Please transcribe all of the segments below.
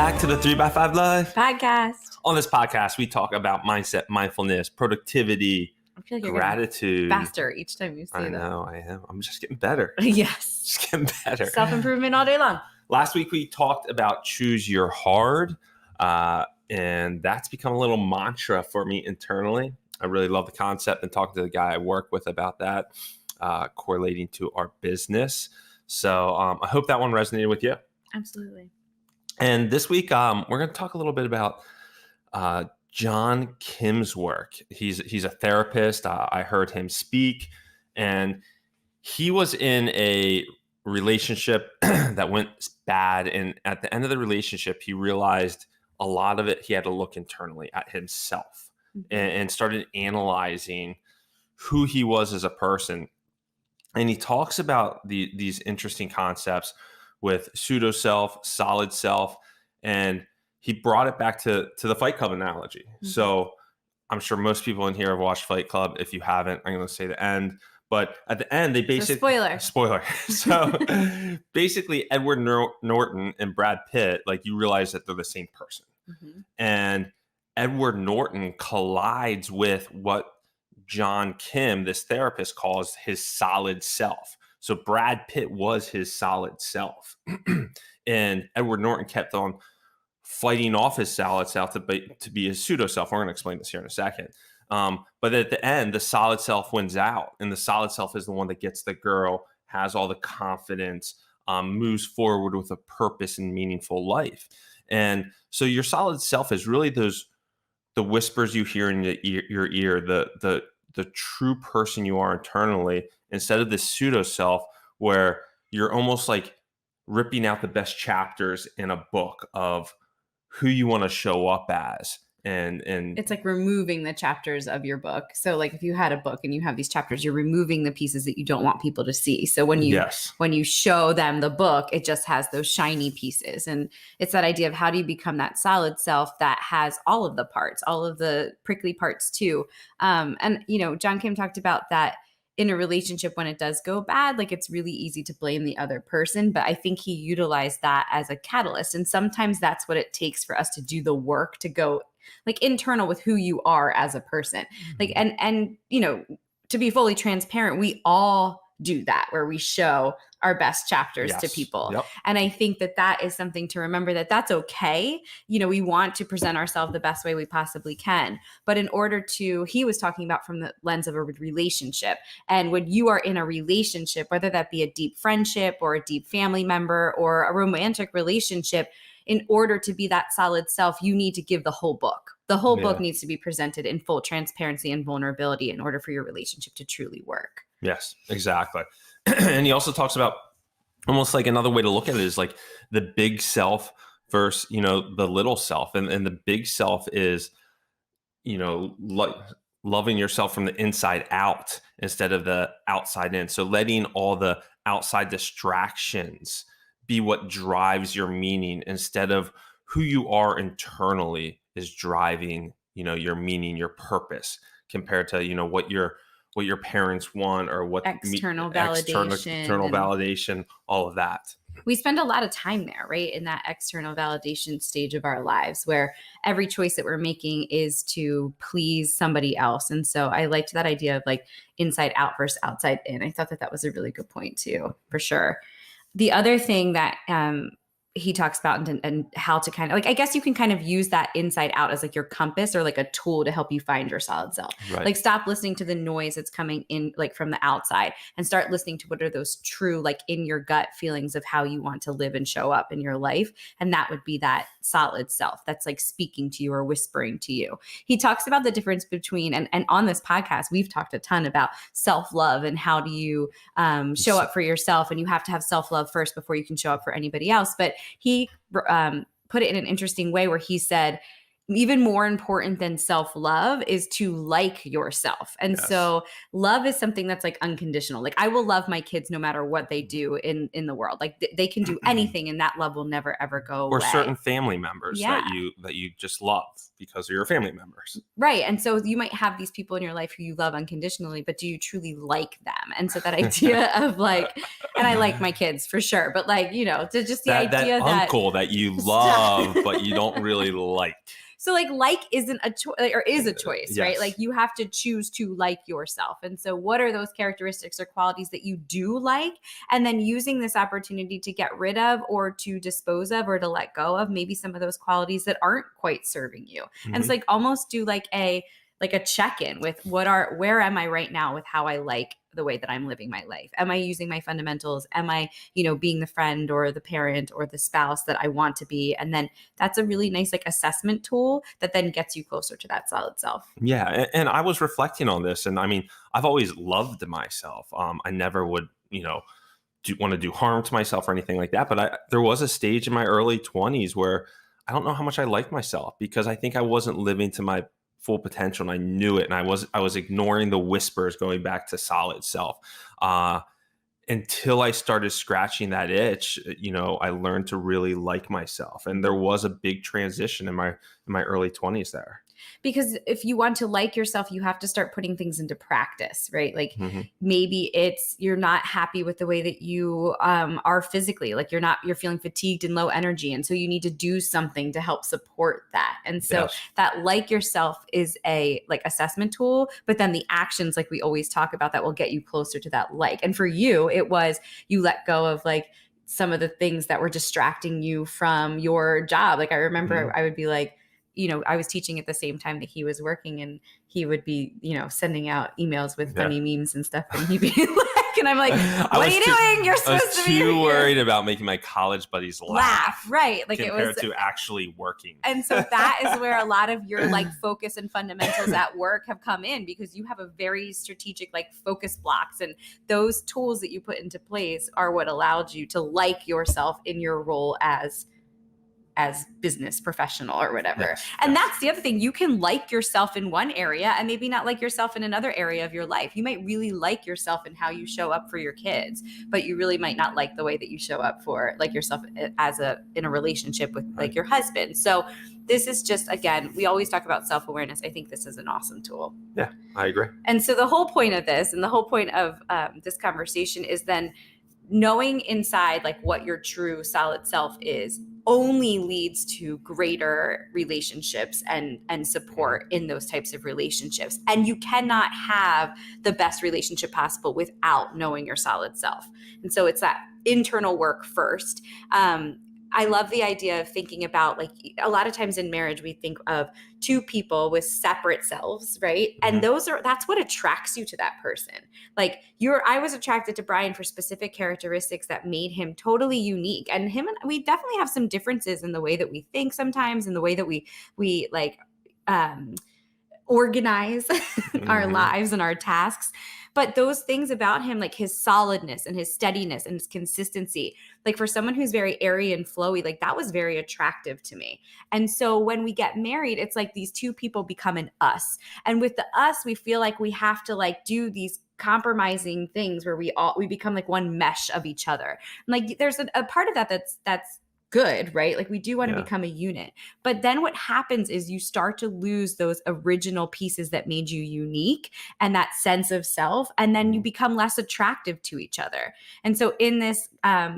back to the 3x5 Live podcast. On this podcast, we talk about mindset, mindfulness, productivity, I feel like you're gratitude. faster each time you say I that. know, I am. I'm just getting better. Yes. Just getting better. Self-improvement all day long. Last week, we talked about choose your hard, and that's become a little mantra for me internally. I really love the concept and talking to the guy I work with about that, correlating to our business. So I hope that one resonated with you. Absolutely. And this week, we're going to talk a little bit about John Kim's work. He's a therapist. I heard him speak, and he was in a relationship that went bad. And at the end of the relationship, he realized a lot of it, he had to look internally at himself and started analyzing who he was as a person. And he talks about these interesting concepts with pseudo self, solid self, and he brought it back to the Fight Club analogy. So I'm sure most people in here have watched Fight Club. If you haven't, I'm going to say the end. But at the end, they basically... Spoiler. So basically, Edward Norton and Brad Pitt, like, you realize that they're the same person. And Edward Norton collides with what John Kim, this therapist, calls his solid self. So Brad Pitt was his solid self. And Edward Norton kept on fighting off his solid self to be his pseudo self. We're going to explain this here in a second. But at the end, the solid self wins out. And the solid self is the one that gets the girl, has all the confidence, moves forward with a purpose and meaningful life. And so your solid self is really the whispers you hear in your ear, the true person you are internally, instead of this pseudo self where you're almost like ripping out the best chapters in a book of who you want to show up as. And it's like removing the chapters of your book. So like if you had a book and you have these chapters, you're removing the pieces that you don't want people to see. So when you show them the book, it just has those shiny pieces. And it's that idea of how do you become that solid self that has all of the parts, all of the prickly parts too. And John Kim talked about that in a relationship when it does go bad, like it's really easy to blame the other person. But I think he utilized that as a catalyst. And sometimes that's what it takes for us to do the work to go like internal with who you are as a person. Like, and to be fully transparent, we all do that where we show our best chapters to people. Yep. And I think that is something to remember, that's okay. We want to present ourselves the best way we possibly can. But in order to, he was talking about from the lens of a relationship. And when you are in a relationship, whether that be a deep friendship or a deep family member or a romantic relationship, in order to be that solid self, you need to give the whole book. The whole book needs to be presented in full transparency and vulnerability in order for your relationship to truly work. Yes, exactly. And he also talks about almost like another way to look at it is like the big self versus, the little self. And the big self is, loving yourself from the inside out instead of the outside in. So letting all the outside distractions be what drives your meaning instead of who you are internally is driving, your meaning, your purpose compared to, what your parents want or what external validation, all of that. We spend a lot of time there, right? In that external validation stage of our lives where every choice that we're making is to please somebody else. And so I liked that idea of like inside out versus outside in. I thought that was a really good point too, for sure. The other thing that he talks about and how to kind of like, I guess you can kind of use that inside out as like your compass or like a tool to help you find your solid self. Right. Like stop listening to the noise that's coming in like from the outside and start listening to what are those true, like in your gut feelings of how you want to live and show up in your life. And that would be that solid self that's like speaking to you or whispering to you. He talks about the difference between, and on this podcast, we've talked a ton about self-love and how do you show up for yourself, and you have to have self-love first before you can show up for anybody else. But he put it in an interesting way where he said, even more important than self-love is to like yourself. And so love is something that's like unconditional. Like I will love my kids no matter what they do in the world. Like they can do anything and that love will never, ever go away. Or certain family members that you just love because they're your family members. Right. And so you might have these people in your life who you love unconditionally, but do you truly like them? And so that idea of like, And I like my kids for sure. But like, just the idea that uncle that you love, but you don't really like. So like isn't a choice, or is a choice, yes. Right? Like you have to choose to like yourself. And so what are those characteristics or qualities that you do like? And then using this opportunity to get rid of or to dispose of or to let go of maybe some of those qualities that aren't quite serving you. Mm-hmm. And it's like almost do like a check-in with where am I right now with how I like the way that I'm living my life? Am I using my fundamentals? Am I, being the friend or the parent or the spouse that I want to be? And then that's a really nice like assessment tool that then gets you closer to that solid self. Yeah. And I was reflecting on this, and I mean, I've always loved myself. I never would, want to do harm to myself or anything like that. But there was a stage in my early 20s where I don't know how much I liked myself, because I think I wasn't living to my full potential, and I knew it, and I was ignoring the whispers going back to solid self until I started scratching that itch. I learned to really like myself, and there was a big transition in my early 20s there. Because if you want to like yourself, you have to start putting things into practice, right? Like maybe you're not happy with the way that you are physically, like you're feeling fatigued and low energy. And so you need to do something to help support that. And so that like yourself is a like assessment tool, but then the actions, like we always talk about, that will get you closer to that like. And for you, it was you let go of like some of the things that were distracting you from your job. Like I remember I would be like, I was teaching at the same time that he was working, and he would be, sending out emails with funny memes and stuff. And he'd be like, and I'm like, what are you doing? You're supposed to be too worried about making my college buddies laugh. Right. Like compared to actually working. And so that is where a lot of your like focus and fundamentals at work have come in, because you have a very strategic like focus blocks, and those tools that you put into place are what allowed you to like yourself in your role as business professional or whatever. Yes, and that's the other thing. You can like yourself in one area and maybe not like yourself in another area of your life. You might really like yourself in how you show up for your kids, but you really might not like the way that you show up for like yourself in a relationship with like your husband. So this is just, again, we always talk about self-awareness. I think this is an awesome tool. Yeah, I agree. And so the whole point of this and the whole point of this conversation is then knowing inside like what your true solid self is only leads to greater relationships and support in those types of relationships. And you cannot have the best relationship possible without knowing your solid self. And so it's that internal work first. I love the idea of thinking about, like, a lot of times in marriage, we think of two people with separate selves, right? And that's what attracts you to that person. Like I was attracted to Bryan for specific characteristics that made him totally unique. And we definitely have some differences in the way that we think sometimes, in the way that we like, organize our lives and our tasks. But those things about him, like his solidness and his steadiness and his consistency, like for someone who's very airy and flowy, like that was very attractive to me. And so when we get married, it's like these two people become an us. And with the us, we feel like we have to like do these compromising things where we become like one mesh of each other. And like there's a part of that that's good, right? Like we do want to become a unit. But then what happens is you start to lose those original pieces that made you unique and that sense of self. And then you become less attractive to each other. And so in this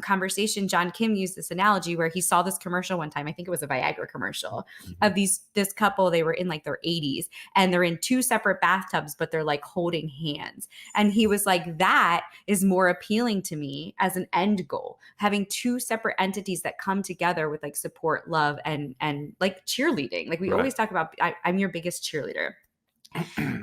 conversation, John Kim used this analogy where he saw this commercial one time. I think it was a Viagra commercial of this couple. They were in like their 80s and they're in two separate bathtubs, but they're like holding hands. And he was like, that is more appealing to me as an end goal, having two separate entities that come together with like support, love, and like cheerleading. Like we always talk about, I'm your biggest cheerleader.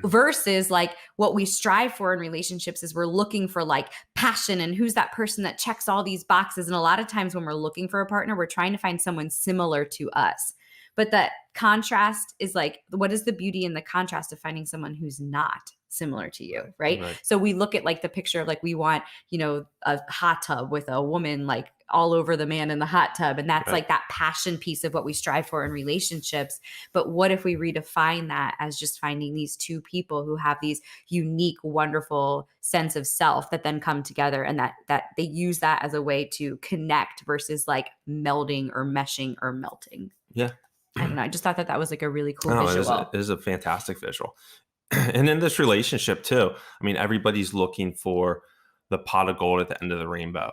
Versus like what we strive for in relationships is we're looking for like passion and who's that person that checks all these boxes. And a lot of times when we're looking for a partner, we're trying to find someone similar to us. But that contrast is like, what is the beauty in the contrast of finding someone who's not similar to you, right? So we look at like the picture of like, we want, a hot tub with a woman like all over the man in the hot tub. And that's like that passion piece of what we strive for in relationships. But what if we redefine that as just finding these two people who have these unique, wonderful sense of self that then come together, and that they use that as a way to connect versus like melding or meshing or melting. Yeah. I don't know. I just thought that was like a really cool visual. It is a fantastic visual. And in this relationship too, I mean, everybody's looking for the pot of gold at the end of the rainbow,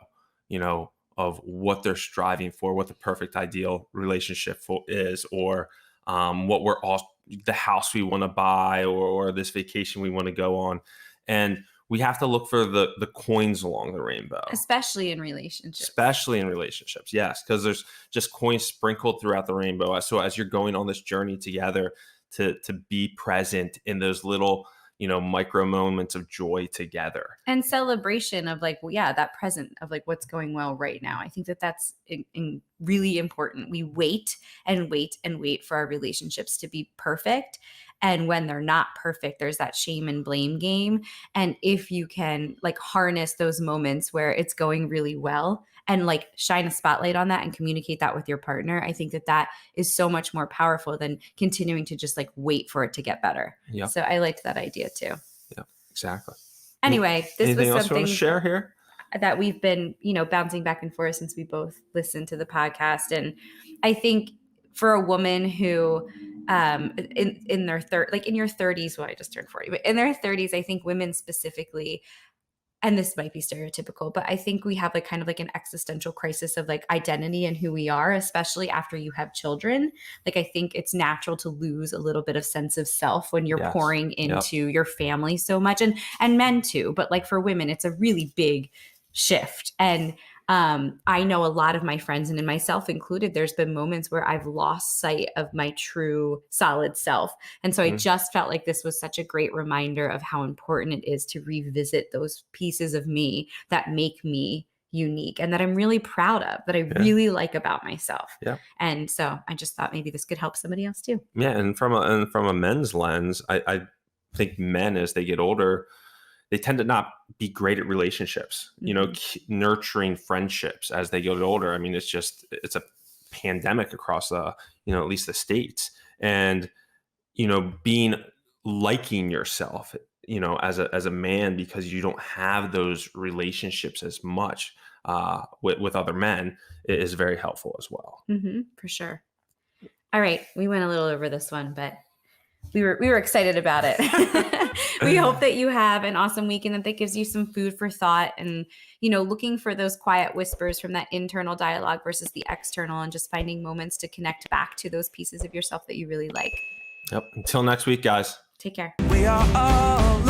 of what they're striving for, what the perfect ideal relationship is, or what we're all, the house we want to buy, or this vacation we want to go on. And we have to look for the coins along the rainbow. Especially in relationships. Yes. Because there's just coins sprinkled throughout the rainbow. So as you're going on this journey together, to be present in those little, micro moments of joy together. And celebration of that present of what's going well right now. I think that's really important. We wait and wait and wait for our relationships to be perfect. And when they're not perfect, there's that shame and blame game. And if you can harness those moments where it's going really well and shine a spotlight on that and communicate that with your partner, I think that is so much more powerful than continuing to just wait for it to get better. Yeah. So I liked that idea too. Yeah, exactly. Anyway, this Anything was else you want to share here that we've been, bouncing back and forth since we both listened to the podcast. And I think for a woman who in their in your 30s, well, I just turned 40, but in their 30s, I think women specifically, and this might be stereotypical, but I think we have kind of an existential crisis of identity and who we are, especially after you have children. I think it's natural to lose a little bit of sense of self when you're pouring into your family so much, and men too. But for women, it's a really big shift. And I know a lot of my friends, and in myself included, there's been moments where I've lost sight of my true solid self. And so I just felt like this was such a great reminder of how important it is to revisit those pieces of me that make me unique and that I'm really proud of, that I really like about myself. Yeah. And so I just thought maybe this could help somebody else too. Yeah. And from a men's lens, I think men, as they get older, they tend to not be great at relationships, nurturing friendships as they get older. I mean, it's a pandemic across at least the States, and, liking yourself, as a man, because you don't have those relationships as much with other men, is very helpful as well. Mm-hmm, for sure. All right. We went a little over this one, but we were excited about it. We hope that you have an awesome week and that gives you some food for thought, and, looking for those quiet whispers from that internal dialogue versus the external, and just finding moments to connect back to those pieces of yourself that you really like. Yep. Until next week, guys. Take care. We are all